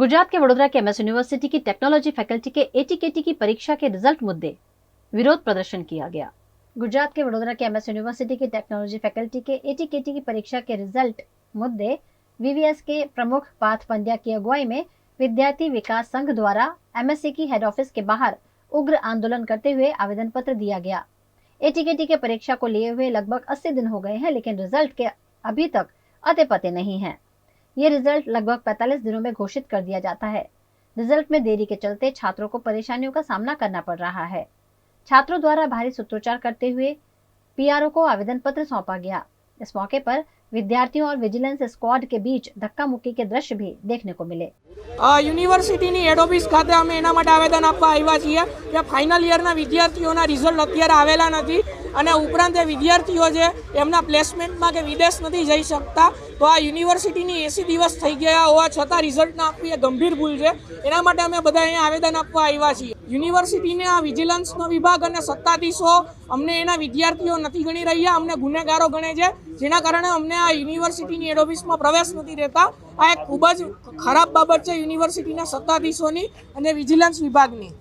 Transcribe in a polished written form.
गुजरात के वडोदरा के MS university की टेक्नोलॉजी फैकल्टी के एटीकेटी की परीक्षा के रिजल्ट मुद्दे विरोध प्रदर्शन किया गया। गुजरात के वडोदरा के एमएस यूनिवर्सिटी की टेक्नोलॉजी फैकल्टी के एटीकेटी की परीक्षा के रिजल्ट मुद्दे वीवीएस के प्रमुख पार्थ पंड्या की अगुवाई में विद्यार्थी विकास संघ द्वारा एमएससी की हेड ऑफिस के बाहर उग्र आंदोलन करते हुए आवेदन पत्र दिया गया। एटीकेटी के परीक्षा को लिए हुए लगभग 80 दिन हो गए हैं, लेकिन रिजल्ट के अभी तक अते पते नहीं है। ये रिजल्ट लगभग 45 दिनों में घोषित कर दिया जाता है। रिजल्ट में देरी के चलते छात्रों को परेशानियों का सामना करना पड़ रहा है। छात्रों द्वारा भारी सूत्रोच्चार करते हुए पीआरओ को आवेदन पत्र सौंपा गया। इस मौके पर विद्यार्थियों और विजिलेंस स्क्वाड के बीच धक्का मुक्की के दृश्य भी देखने को मिले। યુનિવર્સિટીની હેડ ઓફિસ ખાતે અમે એના માટે આવેદન આપવા આવ્યા છીએ કે ફાઇનલ યરના વિદ્યાર્થીઓના રિઝલ્ટ અત્યારે આવેલા નથી અને ઉપરાંત એ વિદ્યાર્થીઓ છે એમના પ્લેસમેન્ટમાં કે વિદેશ નથી જઈ શકતા, તો આ યુનિવર્સિટીની 80 દિવસ થઈ ગયા હોવા છતાં રિઝલ્ટ ના આપવી એ ગંભીર ભૂલ છે। એના માટે અમે બધા અહીંયા આવેદન આપવા આવ્યા છીએ। યુનિવર્સિટીના વિજિલન્સનો વિભાગ અને સત્તાધીશો અમને એના વિદ્યાર્થીઓ નથી ગણી રહ્યા, અમને ગુનેગારો ગણે છે, જેના કારણે અમને આ યુનિવર્સિટીની હેડ ઓફિસમાં પ્રવેશ નથી દેતા। આ એક ખૂબ જ ખરાબ બાબત છે યુનિવર્સિટીના સત્તાધીશોની અને વિજિલન્સ વિભાગની।